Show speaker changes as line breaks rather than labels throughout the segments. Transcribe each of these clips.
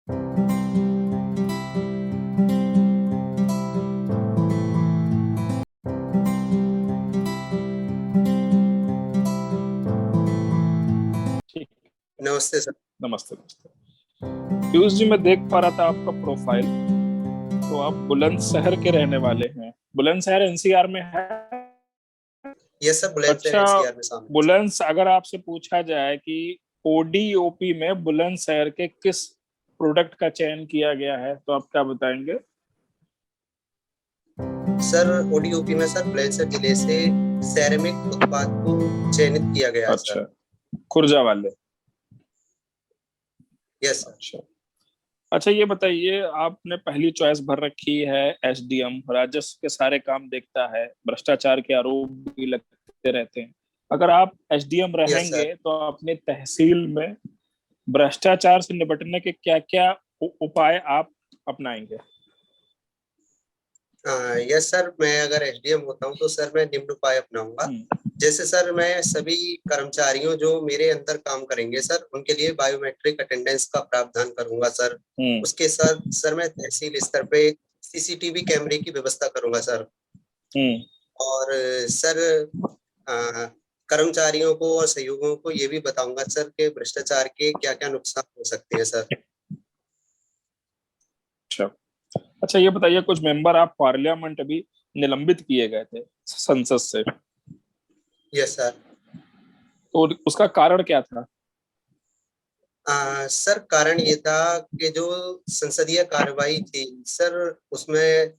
ठीक।
नमस्ते सर।
नमस्ते नमस्ते। पीयूष जी, मैं देख पा रहा था आपका प्रोफाइल। तो आप बुलंदशहर के रहने वाले हैं। बुलंदशहर एनसीआर में है?
यस सर, बुलंदशहर
अच्छा,
एनसीआर में शामिल है।
बुलंद अगर आपसे पूछा जाए कि ओडीओपी में बुलंदशहर के किस प्रोडक्ट का चयन किया गया है, तो आप क्या बताएंगे?
सर ओडीओपी में सर बुलंदशहर जिले से सैरामिक उत्पाद को चयनित किया गया है सर।
अच्छा, खुर्जा वाले।
Yes sir.
अच्छा। अच्छा, ये बताइए, आपने पहली चॉइस भर रखी है एसडीएम, राजस्व के सारे काम देखता है, भ्रष्टाचार के आरोप भी लगते रहते हैं। अगर आप एसडीएम
यस सर।
रहेंगे तो अपने तहसील में भ्रष्टाचार से निपटने के क्या क्या उपाय आप अपनाएंगे?
यस सर, मैं अगर एसडीएम होता हूं तो सर मैं निम्न उपाय अपनाऊंगा।
हम्म।
जैसे सर मैं सभी कर्मचारियों जो मेरे अंदर काम करेंगे सर उनके लिए बायोमेट्रिक अटेंडेंस का प्रावधान करूंगा सर।
हम्म।
उसके साथ सर मैं तहसील स्तर पे सीसीटीवी कैमरे की व्यवस्था करूंगा सर।
हम्म।
और सर अ, कर्मचारियों को और सहयोगियों को ये भी बताऊंगा सर कि भ्रष्टाचार के क्या क्या नुकसान हो सकते हैं सर।
अच्छा। अच्छा, ये बताइए, कुछ मेंबर आप पार्लियामेंट अभी निलंबित किए गए थे संसद से,
यस सर।
तो उसका कारण क्या था?
सर कारण ये था कि जो संसदीय कार्यवाही थी सर उसमें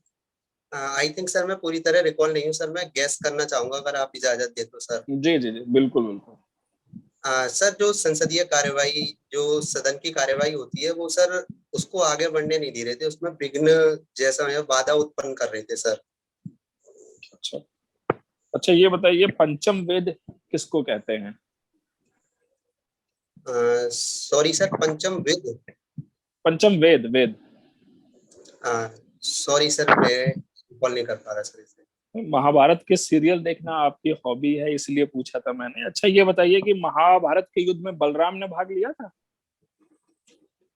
आई थिंक सर मैं पूरी तरह रिकॉल नहीं हूँ सर, मैं गैस करना चाहूंगा अगर आप इजाजत दे तो सर।
जी जी जी, बिल्कुल बिल्कुल।
सर जो संसदीय कार्यवाही जो सदन की कार्यवाही होती है वो सर उसको आगे बढ़ने नहीं दे रहे थे, उसमें विघ्न जैसा है बाधा उत्पन्न कर रहे थे सर।
अच्छा। अच्छा, ये बताइए, पंचम वेद किसको कहते हैं?
सॉरी सर, पंचम वेद।
पंचम वेद, वेद।
सॉरी सर, मैं रिकॉल नहीं कर पा रहा सर इसे।
महाभारत के सीरियल देखना आपकी हॉबी है, इसलिए पूछा था मैंने। अच्छा, ये बताइए कि महाभारत के युद्ध में बलराम ने भाग लिया था?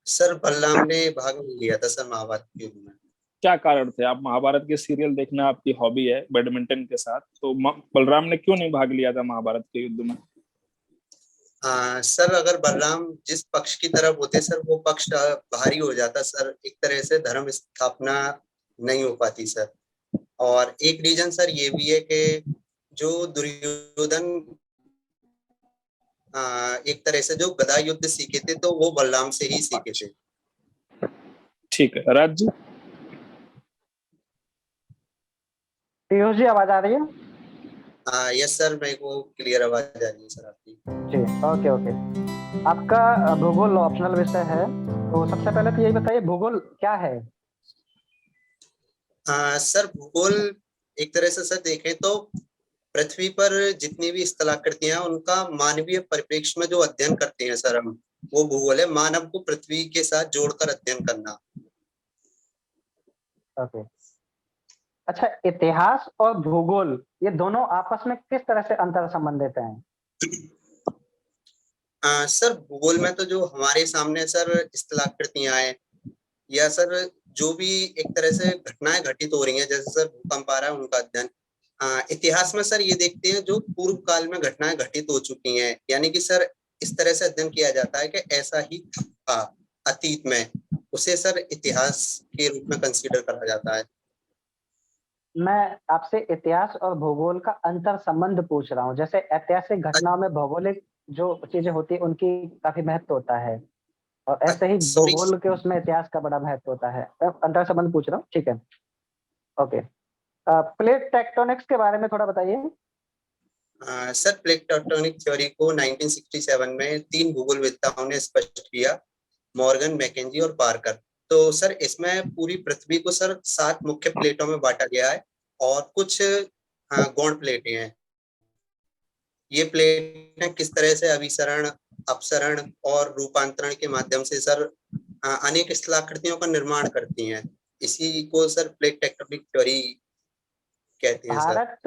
सर बलराम ने भाग नहीं लिया था सर महाभारत के युद्ध में।
क्या कारण थे? आप महाभारत के सीरियल देखना आपकी हॉबी है बैडमिंटन के साथ, तो बलराम ने क्यों नहीं भाग लिया था महाभारत के युद्ध में?
सर अगर बलराम जिस पक्ष की तरफ होते सर वो पक्ष भारी हो जाता सर, एक तरह से धर्म स्थापना नहीं हो पाती सर। और एक रीजन सर ये भी है कि जो दुर्योधन एक तरह से जो गदा युद्ध सीखे थे तो वो बलराम से ही सीखे थे।
ठीक है, राज्य।
पीयूष जी, आवाज आ रही है?
यस सर, मेरे को क्लियर आवाज आ रही है सर आपकी।
जी, ओके ओके। आपका भूगोल ऑप्शनल विषय है, तो सबसे पहले तो यही बताइए, भूगोल क्या है?
सर भूगोल एक तरह से सर देखें तो पृथ्वी पर जितनी भी स्थलाकृतियां हैं उनका मानवीय परिप्रेक्ष्य में जो अध्ययन करते हैं सर हम, वो भूगोल है। मानव को पृथ्वी के साथ जोड़कर अध्ययन करना।
ओके। अच्छा, इतिहास और भूगोल ये दोनों आपस में किस तरह से अंतर संबंधित हैं?
सर भूगोल में तो जो हमारे सामने सर स्थलाकृतियां हैं या सर जो भी एक तरह से घटनाएं घटित हो रही हैं, जैसे सर भूकंप आ रहा है उनका अध्ययन। इतिहास में सर ये देखते हैं जो पूर्व काल में घटनाएं घटित हो चुकी हैं, यानी कि सर इस तरह से अध्ययन किया जाता है कि ऐसा ही था अतीत में, उसे सर इतिहास के रूप में कंसीडर करा जाता है।
मैं आपसे इतिहास और भूगोल का अंतर संबंध पूछ रहा हूँ। जैसे ऐतिहासिक घटनाओं में भौगोलिक जो चीजें होती है उनकी काफी महत्व होता है, और ऐसे ही
सॉरी
भूगोल के उसमें इतिहास का बड़ा महत्व होता है। मैं अंतर संबंध पूछ रहा हूँ, ठीक है? ओके। प्लेट टेक्टोनिक्स के बारे में थोड़ा बताइए।
सर प्लेट टेक्टोनिक थ्योरी को 1967 में तीन भूगोलवेत्ताओं ने स्पष्ट किया, मॉर्गन, मैकेंजी और पार्कर। तो सर इसमें पूरी पृथ्वी को सर 7 मुख्य प्लेटों में बांटा गया है और कुछ गौण प्लेटें हैं। ये प्लेटें किस तरह से अभिसरण, अपसरण और रूपांतरण के माध्यम से सर अनेक स्थलाकृतियों का निर्माण करती हैं। इसी को सर प्लेट टेक्टोनिक थ्योरी कहते हैं सर।
भारत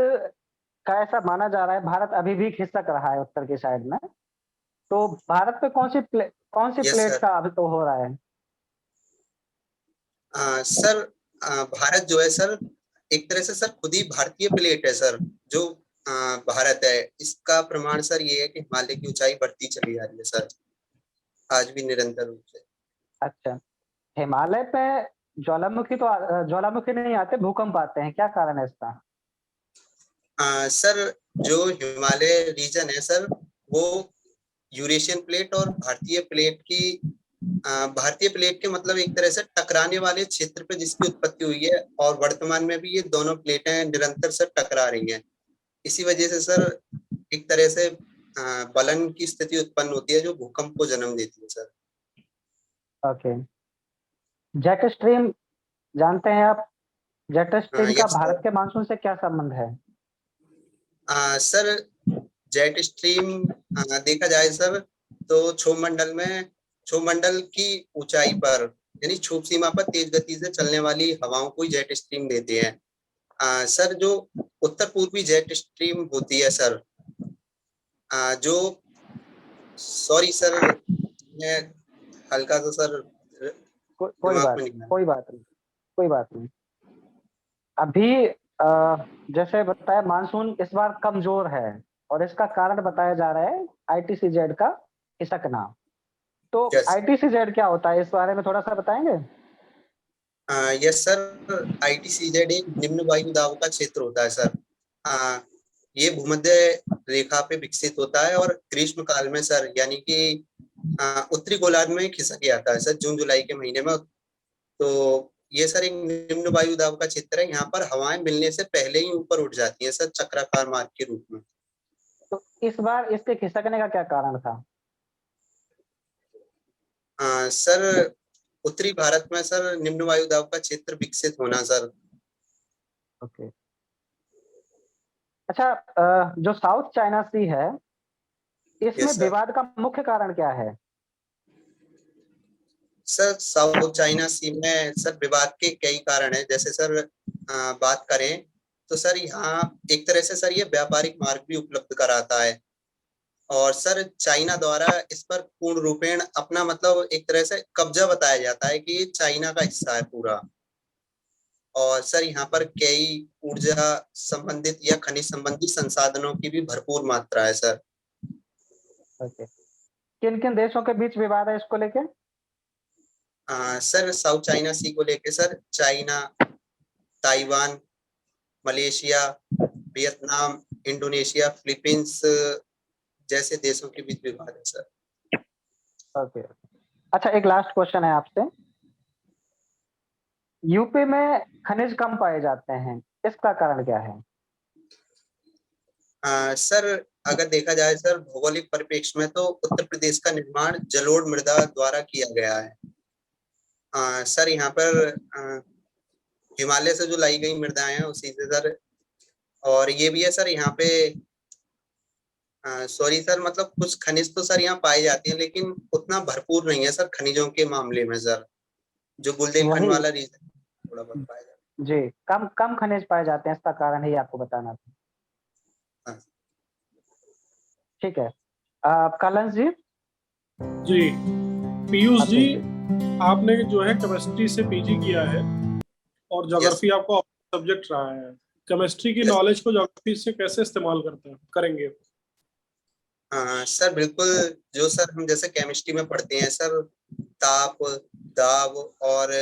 का ऐसा माना जा रहा है, भारत अभी भी खिसक रहा है उत्तर की साइड में। तो भारत पे कौन सी
यस
प्लेट
सर।
का अभी तो हो रहा है?
सर भारत जो है सर, एक तरह से सर खुद ही भारतीय प्लेट है सर। जो भारत है, इसका प्रमाण सर ये है कि हिमालय की ऊंचाई बढ़ती चली जा रही है सर, आज भी निरंतर रूप से।
अच्छा, हिमालय पे ज्वालामुखी नहीं आते, भूकंप आते हैं, क्या कारण है इसका?
सर जो हिमालय रीजन है सर, वो यूरेशियन प्लेट और भारतीय प्लेट की भारतीय प्लेट के मतलब एक तरह से टकराने वाले क्षेत्र पे जिसकी उत्पत्ति हुई है, और वर्तमान में भी ये दोनों प्लेटें निरंतर सर टकरा रही हैं। इसी वजह से सर एक तरह से बलन की स्थिति उत्पन्न होती है जो भूकंप को जन्म देती है सर।
ओके, जेट स्ट्रीम जानते हैं आप? जेट स्ट्रीम का
यस
भारत
सर।
के मानसून से क्या संबंध है?
सर जेट स्ट्रीम देखा जाए सर, तो क्षोभ मंडल की ऊंचाई पर, यानी क्षोभ सीमा पर तेज गति से चलने वाली हवाओं को जेट स्ट्रीम देते हैं। सर जो उत्तर पूर्वी जेट स्ट्रीम होती है सर, जो सॉरी सर, मैं हल्का सा सर
कोई
दिमाग में
बात
नहीं
नहीं,
आ
कोई बात नहीं, कोई बात नहीं। अभी जैसे बताया, मानसून इस बार कमजोर है और इसका कारण बताया जा रहा है ITCZ का खिसकना। तो
रहा। यस।
ITCZ क्या होता है, इस बारे में थोड़ा सा बताएंगे?
यस सर, ITCZ एक निम्न वायु दाब का क्षेत्र होता है सर। ये भूमध्य रेखा पे विकसित होता है और ग्रीष्म काल में सर, यानी कि उत्तरी गोलार्ध में खिसक आता है सर, जून जुलाई के महीने में। तो ये सर एक निम्न वायु दाब का क्षेत्र है, यहाँ पर हवाएं मिलने से पहले ही ऊपर उठ जाती हैं सर, चक्राकार मार्ग के रूप में।
तो इस बार इसके खिसकने का क्या कारण था?
सर उत्तरी भारत में सर निम्न वायु दाब का क्षेत्र विकसित होना सर।
ओके, अच्छा, जो साउथ चाइना सी है, इसमें
यस सर।
विवाद का मुख्य कारण क्या है?
सर साउथ चाइना सी में सर विवाद के कई कारण है। जैसे सर बात करें तो सर यहाँ एक तरह से सर ये व्यापारिक मार्ग भी उपलब्ध कराता है, और सर चाइना द्वारा इस पर पूर्ण रूपेण अपना मतलब एक तरह से कब्जा बताया जाता है कि ये चाइना का हिस्सा है पूरा। और सर यहाँ पर कई ऊर्जा संबंधित या खनिज संबंधी संसाधनों की भी भरपूर मात्रा है सर।
ओके, किन किन देशों के बीच विवाद है इसको लेके?
सर साउथ चाइना सी को लेके sir China, Taiwan, Malaysia, Vietnam, Indonesia, Philippines जैसे देशों के बीच विवाद है सर।
ओके, अच्छा, एक लास्ट क्वेश्चन है आपसे। यूपी में खनिज कम पाए जाते हैं, इसका कारण क्या है?
सर अगर देखा जाए सर भौगोलिक परिप्रेक्ष्य में, तो उत्तर प्रदेश का निर्माण जलोढ़ मृदा द्वारा किया गया है। सर यहाँ पर हिमालय से जो लाई गई मृदाएं हैं उसी से सर, और ये भी है सर यहाँ पे सॉरी सर, मतलब कुछ खनिज तो सर यहाँ पाए जाते हैं, लेकिन उतना भरपूर नहीं है सर खनिजों के मामले में सर। जो बुंदेलखंड
वही,
वाला रीजन थोड़ा बहुत पाया जाता
जी, कम कम खनिज पाए जाते हैं, इसका कारण ही आपको बताना था।
है।
ठीक है, कलंस जी।
जी, पीयूष जी,
जी,
आपने जो है केमिस्ट्री से पीजी किया है और
यस
ज्योग्राफी आपका सब्जेक्ट रहा है। केमिस्ट्री की
यस।
नॉलेज को ज्योग्राफी से कैसे इस्तेमाल करेंगे?
सर बिल्कुल, जो सर हम जैसे केमिस्ट्री में पढ़ते हैं सर, ताप, दाब और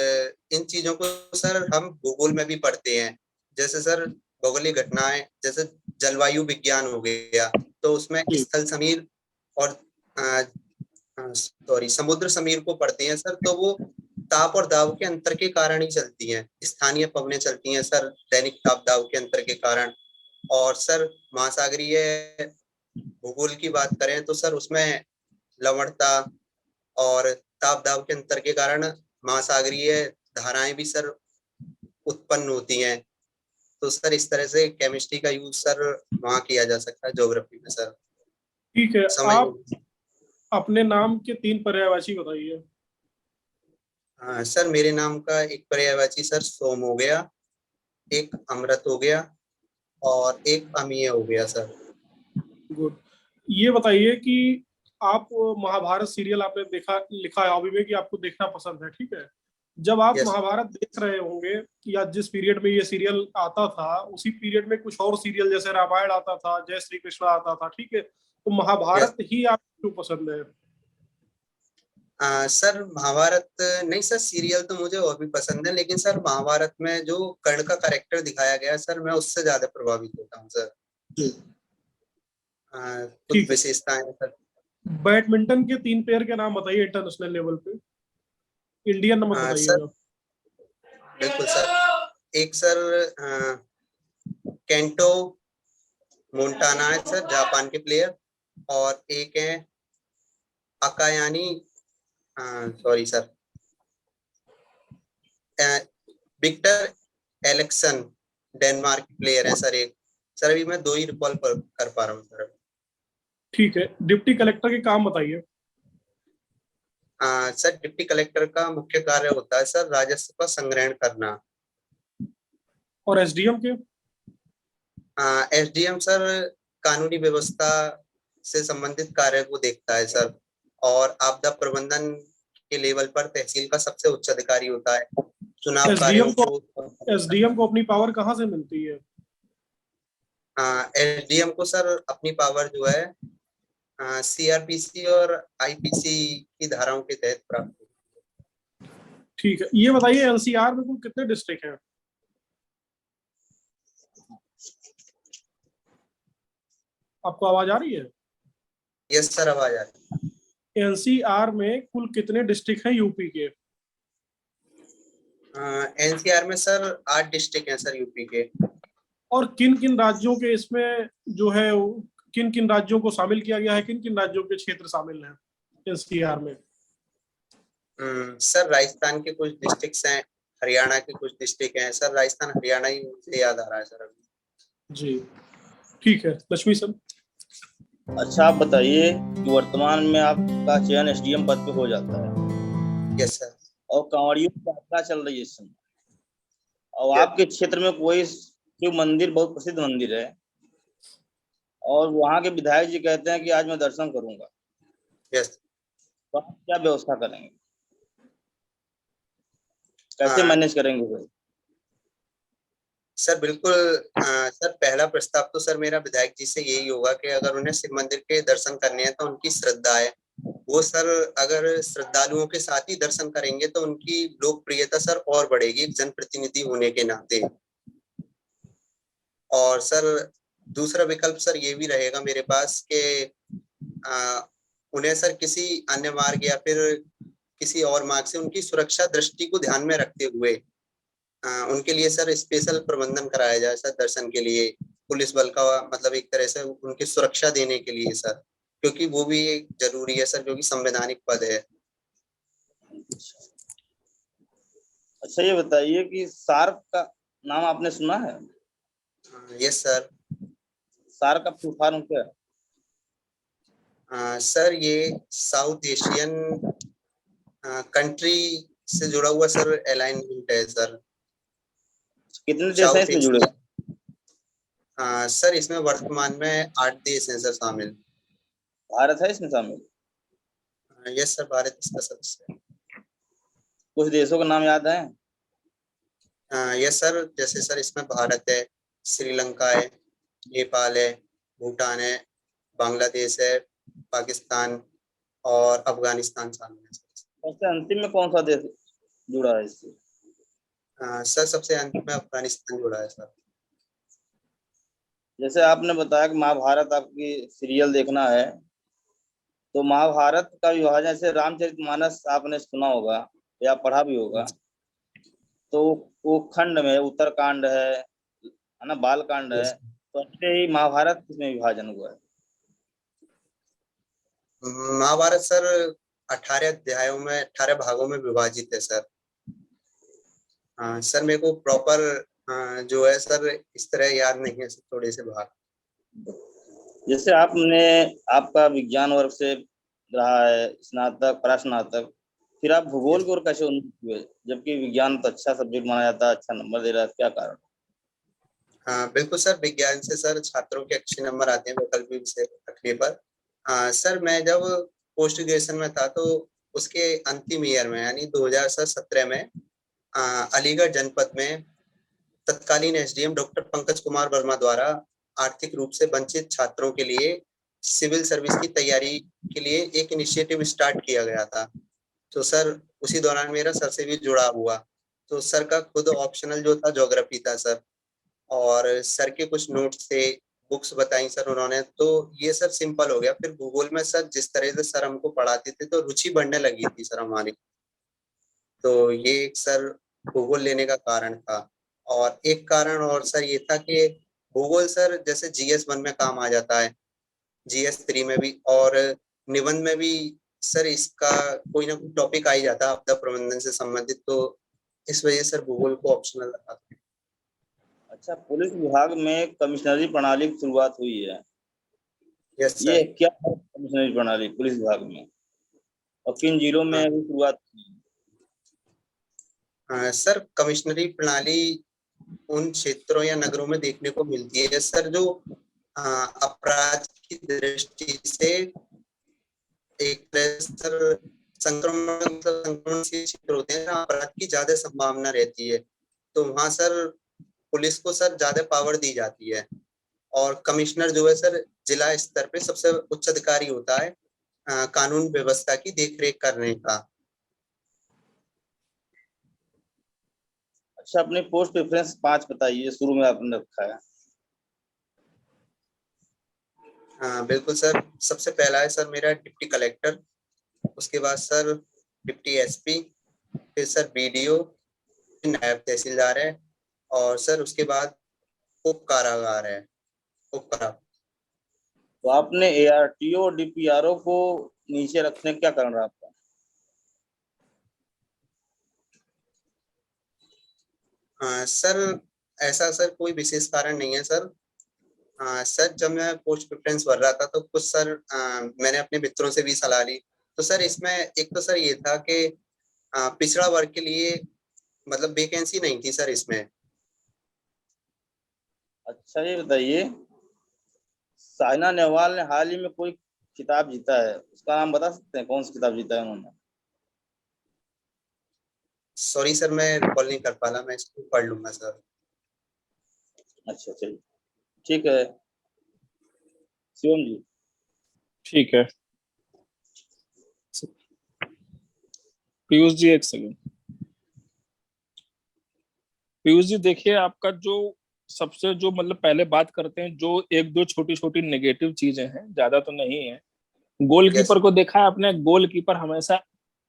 इन चीजों को सर हम भूगोल में भी पढ़ते हैं। जैसे सर भौगोलिक घटनाएं, जैसे जलवायु विज्ञान हो गया, तो उसमें
जी,
स्थल समीर और सॉरी समुद्र समीर को पढ़ते हैं सर, तो वो ताप और दाब के अंतर के कारण ही चलती हैं। स्थानीय पवनें चलती हैं सर दैनिक ताप दाब के अंतर के कारण। और सर महासागरीय भूगोल की बात करें तो सर उसमें लवणता और ताप दाब के अंतर के कारण महासागरीय धाराएं भी सर उत्पन्न होती हैं। तो सर इस तरह से केमिस्ट्री का यूज सर वहाँ किया जा सकता है ज्योग्राफी में सर।
ठीक है।
समझ
आप अपने नाम के 3 पर्यायवाची बताइए।
सर मेरे नाम का एक पर्यायवाची सर सोम हो गया, एक अमृत हो गया, और एक अमीय हो गया सर।
गुड। ये बताइए कि आप महाभारत सीरियल आपने देखा, लिखा है हॉबी में कि आपको देखना पसंद है, ठीक है? जब आप
Yes.
महाभारत देख रहे होंगे या जिस पीरियड में ये सीरियल आता था, उसी पीरियड में कुछ और सीरियल जैसे रामायण आता था, जय श्री कृष्ण आता था, ठीक है, तो महाभारत ही आपको क्यों पसंद है?
सर महाभारत नहीं सर, सीरियल तो मुझे और भी पसंद है, लेकिन सर महाभारत में जो कर्ण का कैरेक्टर दिखाया गया है सर, मैं उससे ज्यादा प्रभावित होता हूँ सर। कुछ
ठीक है,
विशेषताएं हैं सर।
बैडमिंटन के 3 प्लेयर के नाम बताइए इंटरनेशनल लेवल पे, इंडियन नंबर
सर
बताइएगा।
बिल्कुल सर, एक सर केंटो मोंटाना है सर, जापान के प्लेयर, और एक है अकायानी, सॉरी सर, विक्टर एलेक्सन, डेनमार्क के प्लेयर है सर एक। सर अभी मैं 2 ही रिकॉल कर पा रहा हूँ सर।
ठीक है, डिप्टी कलेक्टर के काम बताइए।
सर डिप्टी कलेक्टर का मुख्य कार्य होता है सर राजस्व का संग्रहण करना।
और एसडीएम के?
एसडीएम सर कानूनी व्यवस्था से संबंधित कार्य को देखता है सर, और आपदा प्रबंधन के लेवल पर तहसील का सबसे उच्च अधिकारी होता है। चुनाव कार्यों
एसडीएम को अपनी पावर कहाँ से मिलती है?
एसडीएम को सर अपनी पावर जो है सीआरपीसी और आईपीसी की धाराओं के तहत प्राप्त होती है।
ठीक है, ये बताइए एनसीआर में कुल कितने डिस्ट्रिक्ट हैं? आपको आवाज आ रही है?
यस सर, आवाज आ रही है।
एनसीआर में कुल कितने डिस्ट्रिक्ट हैं यूपी के?
एनसीआर में सर 8 डिस्ट्रिक्ट हैं सर यूपी के।
और किन किन राज्यों के इसमें जो है, किन किन राज्यों को शामिल किया गया है, किन किन राज्यों के क्षेत्र शामिल हैं एनसीआर में?
सर राजस्थान के कुछ डिस्ट्रिक्ट हैं, हरियाणा के कुछ डिस्ट्रिक्ट हैं सर। राजस्थान हरियाणा ही मुझे याद आ रहा है सर अभी।
जी ठीक है, लक्ष्मी सर।
अच्छा आप बताइए कि वर्तमान में आपका चयन एसडीएम पद पे हो जाता है।
Yes sir.
और कांवड़ियों की यात्रा चल रही है इस समय, और आपके क्षेत्र में कोई शिव मंदिर बहुत प्रसिद्ध मंदिर है, और वहाँ के विधायक जी कहते हैं कि आज मैं दर्शन करूंगा।
यस।
तो आप क्या व्यवस्था करेंगे, कैसे मैनेज करेंगे भाई?
सर बिल्कुल सर, पहला प्रस्ताव तो सर मेरा विधायक जी से यही होगा कि अगर उन्हें शिव मंदिर के दर्शन करने हैं तो उनकी श्रद्धा है वो सर, अगर श्रद्धालुओं के साथ ही दर्शन करेंगे तो उनकी लोकप्रियता सर और बढ़ेगी जनप्रतिनिधि होने के नाते। और सर दूसरा विकल्प सर ये भी रहेगा मेरे पास कि उन्हें सर किसी अन्य मार्ग या फिर किसी और मार्ग से उनकी सुरक्षा दृष्टि को ध्यान में रखते हुए उनके लिए सर स्पेशल प्रबंधन कराया जाए सर, दर्शन के लिए पुलिस बल का, मतलब एक तरह से उनकी सुरक्षा देने के लिए सर, क्योंकि वो भी एक जरूरी है सर, क्योंकि संवैधानिक पद है।
अच्छा ये बताइए कि सार्क का नाम आपने सुना है?
Yes sir.
सार्क का फुल फॉर्म क्या है?
सर ये साउथ एशियन कंट्री से जुड़ा हुआ सर अलाइनमेंट है सर।
कितने देश हैं इसमें जुड़े?
सर इसमें वर्तमान में 8 देश हैं सर शामिल।
भारत है इसमें शामिल?
यस सर, भारत इसका सदस्य है।
कुछ देशों का नाम याद है?
यस सर, जैसे सर इसमें भारत है, श्रीलंका है, नेपाल है, भूटान है, बांग्लादेश है, पाकिस्तान और अफगानिस्तान शामिल है।
सबसे अंतिम में कौन सा देश जुड़ा है इससे?
सर सबसे अंतिम में अफगानिस्तान जुड़ा है सर।
जैसे आपने बताया कि महाभारत आपकी सीरियल देखना है, तो महाभारत का विभाजन, जैसे रामचरितमानस आपने सुना होगा या पढ़ा भी होगा, तो वो खंड में उत्तरकांड है ना, बाल कांड है, तो ऐसे ही महाभारत किसमें विभाजन हुआ है?
महाभारत सर 18 अध्यायों में 18 भागों में विभाजित है सर। सर मेरे को प्रॉपर जो है सर इस तरह याद नहीं है सर, थोड़े से भाग।
जैसे आपका विज्ञान वर्ग से रहा है, स्नातक परास्नातक, फिर आप भूगोल की ओर कैसे उन्मुख हुए, जबकि विज्ञान तो अच्छा सब्जेक्ट माना जाता है, अच्छा नंबर दे रहा है, क्या कारण?
बिल्कुल सर, विज्ञान से सर छात्रों के अच्छे नंबर आते हैं वैकल्पिक विषय रखने पर। सर मैं जब पोस्ट ग्रेजुएशन में था तो उसके अंतिम ईयर में यानी 2017 में अलीगढ़ जनपद में तत्कालीन एसडीएम डॉक्टर पंकज कुमार वर्मा द्वारा आर्थिक रूप से वंचित छात्रों के लिए सिविल सर्विस की तैयारी के लिए एक इनिशिएटिव स्टार्ट किया गया था। तो सर उसी दौरान मेरा सर से भी जुड़ा हुआ। तो सर का खुद ऑप्शनल जो था ज्योग्राफी था सर, और सर के कुछ नोट्स थे, बुक्स बताई सर उन्होंने, तो ये सर सिंपल हो गया। फिर भूगोल में सर जिस तरह से सर हमको पढ़ाते थे तो रुचि बढ़ने लगी थी सर हमारी। तो ये एक सर भूगोल लेने का कारण था। और एक कारण और सर ये था कि भूगोल सर जैसे GS1 में काम आ जाता है, GS3 में भी, और निबंध में भी सर इसका कोई ना कोई टॉपिक आ ही जाता है आपदा प्रबंधन से संबंधित। तो इस वजह से भूगोल को ऑप्शनल रखा।
अच्छा, पुलिस विभाग में कमिश्नरी प्रणाली की शुरुआत हुई है।
यस
ये
सर।
क्या है कमिश्नरी प्रणाली पुलिस विभाग में, और किन जिलों में अभी शुरुआत हुई?
सर कमिश्नरी प्रणाली उन क्षेत्रों या नगरों में देखने को मिलती है सर जो अपराध की दृष्टि से एक सर संक्रमणशील क्षेत्र होते हैं, अपराध की ज्यादा संभावना रहती है। तो वहाँ सर पुलिस को सर ज्यादा पावर दी जाती है। और कमिश्नर जो है सर जिला स्तर पे सबसे उच्च अधिकारी होता है कानून व्यवस्था की देखरेख करने का।
अच्छा, अपनी पोस्ट प्रेफरेंस 5 बताइए, शुरू में आपने रखा है।
बिल्कुल सर। सबसे पहला है सर मेरा डिप्टी कलेक्टर, उसके बाद सर डिप्टी एसपी, फिर सर BDO, नायब तहसीलदार है, और सर उसके बाद उप कारागार है, उप कारा।
तो आपने ARTO और DPRO को नीचे रखने का क्या कारण रहा आपका?
सर ऐसा सर कोई विशेष कारण नहीं है सर। सर जब मैं पोस्ट प्रेफरेंस भर रहा था तो कुछ सर मैंने अपने मित्रों से भी सलाह ली। तो सर इसमें एक तो सर ये था कि पिछड़ा वर्ग के लिए मतलब वैकेंसी नहीं थी सर इसमें।
अच्छा, ये बताइए, साइना नेहवाल ने हाल ही में कोई खिताब जीता है, उसका नाम बता सकते हैं? कौन सा खिताब जीता है उन्होंने?
सॉरी सर मैं रिकॉल नहीं कर पाला, मैं इसको पढ़ लूंगा सर।
अच्छा, चलिए, ठीक है। शिवम जी।
ठीक है पीयूष जी, एक सेकंड। पीयूष जी देखिए, आपका जो सबसे जो मतलब पहले बात करते हैं, जो एक दो छोटी छोटी नेगेटिव चीजें हैं, ज्यादा तो नहीं है।
यस।
गोलकीपर को देखा है आपने? गोलकीपर हमेशा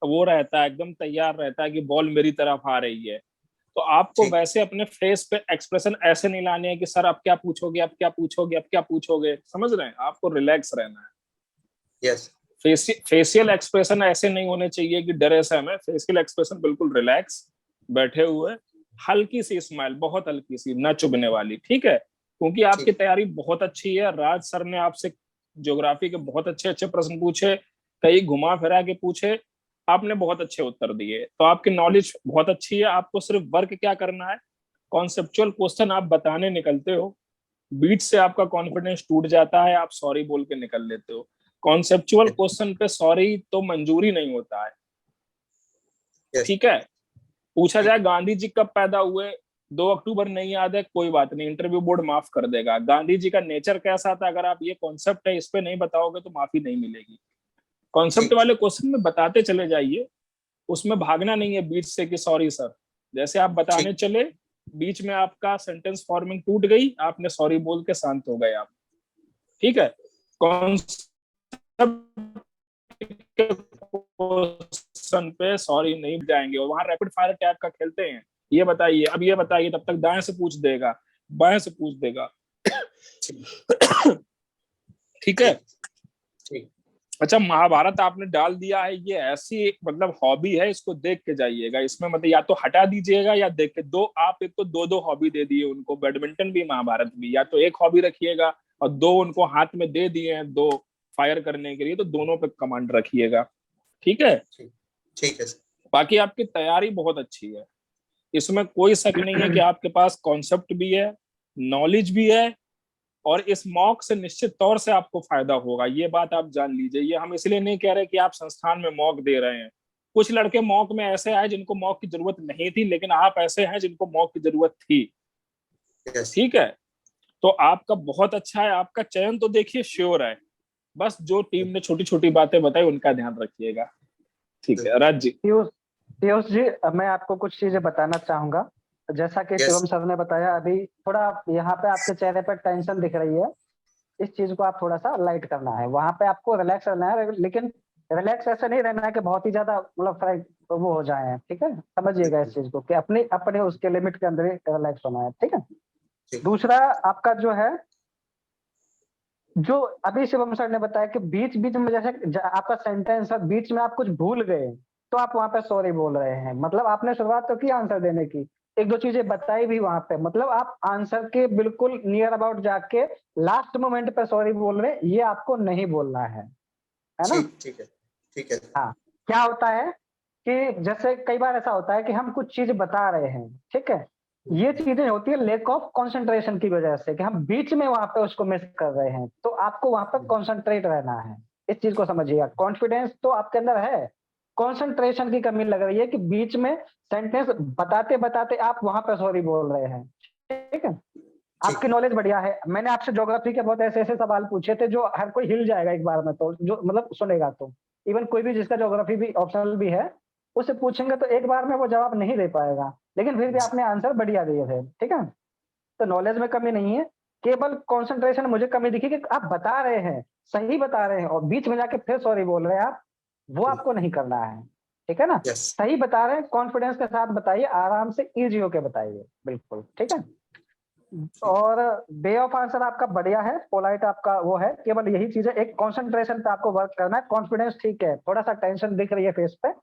वो रहता है, एकदम तैयार रहता है कि बॉल मेरी तरफ आ रही है। तो आपको
ठीक।
वैसे अपने फेस पे एक्सप्रेशन ऐसे नहीं लाने हैं कि सर अब क्या पूछोगे, अब क्या पूछोगे, अब क्या पूछोगे, समझ रहे हैं? आपको रिलैक्स रहना है।
यस।
फेसियल एक्सप्रेशन ऐसे नहीं होने चाहिए कि डरे से हमें। फेसियल एक्सप्रेशन बिल्कुल रिलैक्स, बैठे हुए, हल्की सी स्माइल, बहुत हल्की सी, ना चुभने वाली, ठीक है? क्योंकि आपकी
ठीक।
तैयारी बहुत अच्छी है। राज सर ने आपसे ज्योग्राफी के बहुत अच्छे अच्छे प्रश्न पूछे, कई घुमा फिरा के पूछे, आपने बहुत अच्छे उत्तर दिए। तो आपकी नॉलेज बहुत अच्छी है। आपको सिर्फ वर्क क्या करना है, कॉन्सेप्चुअल क्वेश्चन आप बताने निकलते हो, बीट से आपका कॉन्फिडेंस टूट जाता है, आप सॉरी बोल के निकल लेते हो। कॉन्सेप्चुअल क्वेश्चन पे सॉरी तो मंजूरी नहीं होता है,
यस।
ठीक है? पूछा
ठीक।
जाए गांधी जी कब पैदा हुए, 2 अक्टूबर नहीं याद है, कोई बात नहीं, इंटरव्यू बोर्ड माफ कर देगा। गांधी जी का नेचर कैसा था, अगर आप ये कॉन्सेप्ट है इस पे नहीं बताओगे तो माफी नहीं मिलेगी। कॉन्सेप्ट
ठीक।
वाले क्वेश्चन में बताते चले जाइए, उसमें भागना नहीं है बीच से कि सॉरी सर। जैसे आप बताने
ठीक।
चले, बीच में आपका सेंटेंस फॉर्मिंग टूट गई, आपने सॉरी बोल के शांत हो गए आप, ठीक है? क्वेश्चन पे सॉरी नहीं जाएंगे। और वहां रैपिड फायर टाइप का खेलते हैं, ये बताइए, अब ये बताइए, तब तक दाएं से पूछ देगा, बाएं से पूछ देगा, ठीक है?
ठीक।
अच्छा, महाभारत आपने डाल दिया है, ये ऐसी एक मतलब हॉबी है, इसको देख के जाइएगा। इसमें मतलब या तो हटा दीजिएगा या देख के दो, आप एक तो दो दो हॉबी दे दिए उनको, बैडमिंटन भी महाभारत भी। या तो एक हॉबी रखिएगा और दो उनको हाथ में दे दिए हैं, दो फायर करने के लिए, तो दोनों पे कमांड रखिएगा, ठीक है?
ठीक है सर।
बाकी आपकी तैयारी बहुत अच्छी है, इसमें कोई शक नहीं है कि आपके पास कॉन्सेप्ट भी है, नॉलेज भी है, और इस मॉक से निश्चित तौर से आपको फायदा होगा, ये बात आप जान लीजिए। ये हम इसलिए नहीं कह रहे कि आप संस्थान में मॉक दे रहे हैं, कुछ लड़के मॉक में ऐसे आए जिनको मॉक की जरूरत नहीं थी, लेकिन आप ऐसे हैं जिनको मॉक की जरूरत थी।
यस
ठीक है, तो आपका बहुत अच्छा है, आपका चयन तो देखिए श्योर है। बस जो टीम ने छोटी छोटी बातें बताई उनका ध्यान रखिएगा। ठीक है राज जी।
पीयूष जी, मैं आपको कुछ चीजें बताना चाहूंगा। जैसा कि
Yes.
शिवम सर ने बताया, अभी थोड़ा यहाँ पे आपके चेहरे पर टेंशन दिख रही है, इस चीज को आप थोड़ा सा लाइट करना है। वहां पे आपको रिलैक्स रहना है, लेकिन रिलैक्स ऐसे नहीं रहना है कि बहुत ही ज्यादा मतलब वो हो जाए। ठीक है, समझिएगा इस चीज को कि अपने अपने उसके लिमिट के अंदर ही रिलैक्स होना है। ठीक है।
ठीक।
दूसरा आपका जो है, जो अभी शिवम सर ने बताया कि बीच बीच में जैसे आपका सेंटेंस है, बीच में आप कुछ भूल गए तो आप वहां पे सॉरी बोल रहे हैं। मतलब आपने शुरुआत तो की आंसर देने की, एक दो चीजें बताई भी वहां पे, मतलब आप आंसर के बिल्कुल नियर अबाउट जाके लास्ट मोमेंट पे सॉरी बोल रहे हैं, ये आपको नहीं बोलना है ना?
ठीक है ठीक है।
हाँ, क्या होता है कि जैसे कई बार ऐसा होता है कि हम कुछ चीज बता रहे हैं, ठीक है, ये चीजें होती है लेक ऑफ कंसंट्रेशन की वजह से, कि हम बीच में वहां पे उसको मिस कर रहे हैं। तो आपको वहां पे कंसंट्रेट रहना है, इस चीज को समझिएगा। कॉन्फिडेंस तो आपके अंदर है, कंसंट्रेशन की कमी लग रही है कि बीच में सेंटेंस बताते बताते आप वहां पे सॉरी बोल रहे हैं। ठीक है, आपकी नॉलेज बढ़िया है। मैंने आपसे ज्योग्राफी के बहुत ऐसे ऐसे सवाल पूछे थे जो हर कोई हिल जाएगा एक बार में, तो जो मतलब सुनेगा तो इवन कोई भी जिसका ज्योग्राफी भी ऑप्शनल भी है, उससे पूछेंगे तो एक बार में वो जवाब नहीं दे पाएगा, लेकिन फिर भी आपने आंसर बढ़िया दिए थे। ठीक है, तो नॉलेज में कमी नहीं है, केवल कंसंट्रेशन मुझे कमी दिखी कि आप बता रहे हैं, सही बता रहे हैं, और बीच में जाके फिर सॉरी बोल रहे हैं आप, वो आपको नहीं करना है। ठीक है ना?
यस
सही बता रहे हैं, कॉन्फिडेंस के साथ बताइए, आराम से इजी होके बताइए, बिल्कुल। ठीक है, और वे ऑफ आंसर आपका बढ़िया है, पोलाइट आपका वो है, केवल यही चीज है, एक कंसंट्रेशन पे आपको वर्क करना है। कॉन्फिडेंस ठीक है, थोड़ा सा टेंशन दिख रही है फेस पे,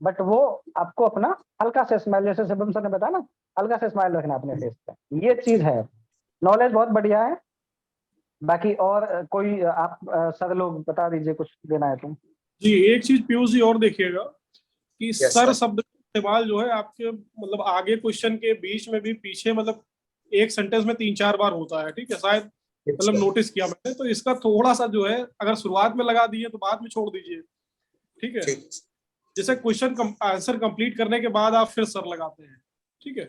बट वो आपको अपना हल्का से स्माइल, जैसे शिवम सर ने बताया ना, हल्का से स्माइल रखना अपने फेस पे, ये चीज है। नॉलेज बहुत बढ़िया है। बाकी और कोई आप सर लोग बता दीजिए, कुछ देना है तो।
जी, एक चीज पीयूष जी और देखिएगा कि
Yes,
सर
sir.
शब्द का इस्तेमाल जो है आपके मतलब आगे क्वेश्चन के बीच में भी, पीछे मतलब एक सेंटेंस में 3-4 बार होता है। ठीक है, शायद मतलब नोटिस किया मैंने, तो इसका थोड़ा सा जो है अगर शुरुआत में लगा दिए तो बाद में छोड़ दीजिए। ठीक है,
ठीक
जैसे क्वेश्चन आंसर कंप्लीट करने के बाद आप फिर सर लगाते हैं। ठीक है,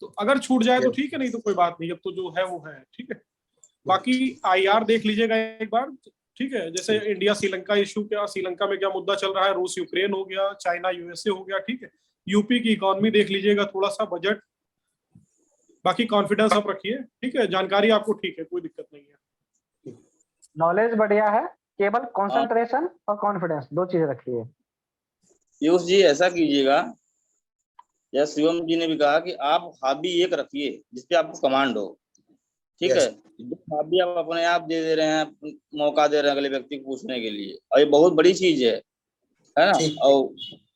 तो अगर छूट जाए तो ठीक है, नहीं तो कोई बात नहीं, अब तो जो है वो है। ठीक है, बाकी आईआर देख लीजिएगा एक बार। ठीक है, जैसे इंडिया श्रीलंका इशू, क्या श्रीलंका में क्या मुद्दा चल रहा है, रूस यूक्रेन हो गया, चाइना यूएसए हो गया। ठीक है, यूपी की इकोनॉमी देख लीजिएगा, थोड़ा सा बजट। बाकी कॉन्फिडेंस आप रखिए। ठीक है, जानकारी आपको ठीक है, कोई दिक्कत नहीं है।
नॉलेज बढ़िया है, केवल कंसंट्रेशन और कॉन्फिडेंस, दो चीजें रखिए।
पीयूष जी ऐसा कीजिएगा, जैसे शिवम जी ने भी कहा कि आप हॉबी एक रखिए जिसपे आपको कमांड हो। ठीक
Yes.
है, जो हॉबी आप अपने आप दे रहे हैं, मौका दे रहे हैं अगले व्यक्ति को पूछने के लिए, और ये बहुत बड़ी चीज है ना?
ठीक
और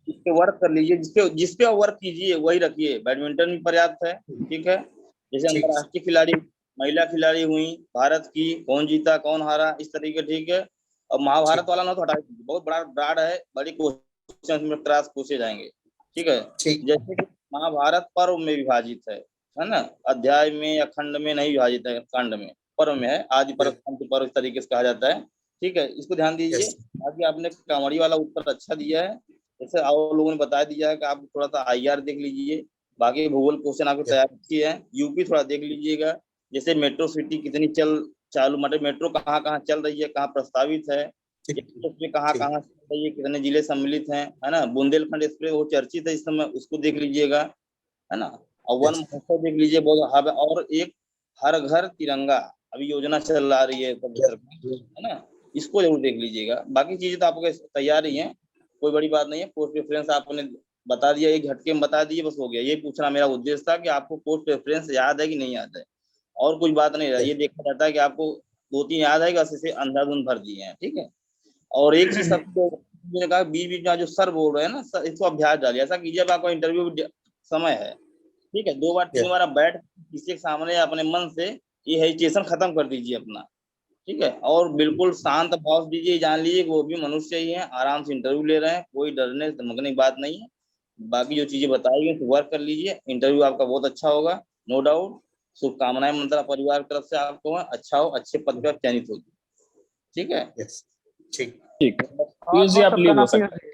इस पे वर्क कर लीजिए, जिसपे वर्क कीजिए वही रखिए। बैडमिंटन भी पर्याप्त है। ठीक है, जैसे
ठीक
अंतर्राष्ट्रीय खिलाड़ी, महिला खिलाड़ी हुई भारत की, कौन जीता कौन हारा, इस तरीके। ठीक है, और महाभारत वाला ना तो हटा दीजिए, बहुत बड़ा ब्राड है, बड़ी क्वेश्चन में क्रॉस पूछे जाएंगे। ठीक है,
ठीक
जैसे कि महाभारत पर्व में विभाजित है ना? अध्याय में या खंड में नहीं विभाजित है, कांड में, पर्व में है, आदि पर्व अंत पर्व इस तरीके से कहा जाता है। ठीक है, इसको ध्यान दीजिए।
Yes.
बाकी आपने कॉमेडी वाला उत्तर अच्छा दिया है, जैसे और लोगों ने बता दिया है कि आप थोड़ा सा आईआर देख लीजिए। बाकी भूगोल क्वेश्चन आपको तैयार किए हैं, यूपी थोड़ा देख लीजिएगा, जैसे मेट्रो सिटी कितनी चालू, मतलब मेट्रो कहाँ कहाँ चल रही है, कहाँ प्रस्तावित है, एक्सप्रेस कहाँ कहाँ चल रही है, कितने जिले सम्मिलित हैं, है ना? बुंदेलखंड एक्सप्रेस वो चर्चित है इस समय, उसको देख लीजिएगा, है ना? और वन महोत्सव देख लीजिए, बहुत हब। और एक हर घर तिरंगा अभी योजना चल रही है सरकार, है ना? इसको जरूर देख लीजिएगा। बाकी चीजें तो आपको तैयार ही है, कोई बड़ी बात नहीं है। पोस्ट प्रेफरेंस आपने बता दिया, एक झटके में बता दिए, बस हो गया। ये पूछना मेरा उद्देश्य था कि आपको पोस्ट प्रेफरेंस याद है कि नहीं याद है, और कुछ बात नहीं रहा। ये देखा जाता है कि आपको 2-3 याद है, बस इसे अंधाधुंध भर दिए हैं। ठीक है, और एक चीज सबको मैंने कहा, बीच बीच में जो सर बोल रहे हैं ना सर, इसको अभ्यास डालिए। ऐसा कीजिए, आपका इंटरव्यू समय है, ठीक है, 2 बार 3 बार आप बैठ किसी के सामने अपने मन से ये हेजिटेशन खत्म कर दीजिए अपना। ठीक है, और बिल्कुल शांत भाव दीजिए, जान लीजिए कि वो भी मनुष्य ही है, आराम से इंटरव्यू ले रहे हैं, कोई डरने धमकने की बात नहीं है। बाकी जो चीजें बताई गई वर्क कर लीजिए, इंटरव्यू आपका बहुत अच्छा होगा, नो डाउट। शुभकामनाएं मंत्रा परिवार की तरफ से आपको, अच्छा हो, अच्छे पद पर चयनित होगी। ठीक है,
Yes. ठीक
ठीक, पीयूष जी आप लीव हो सकते हैं।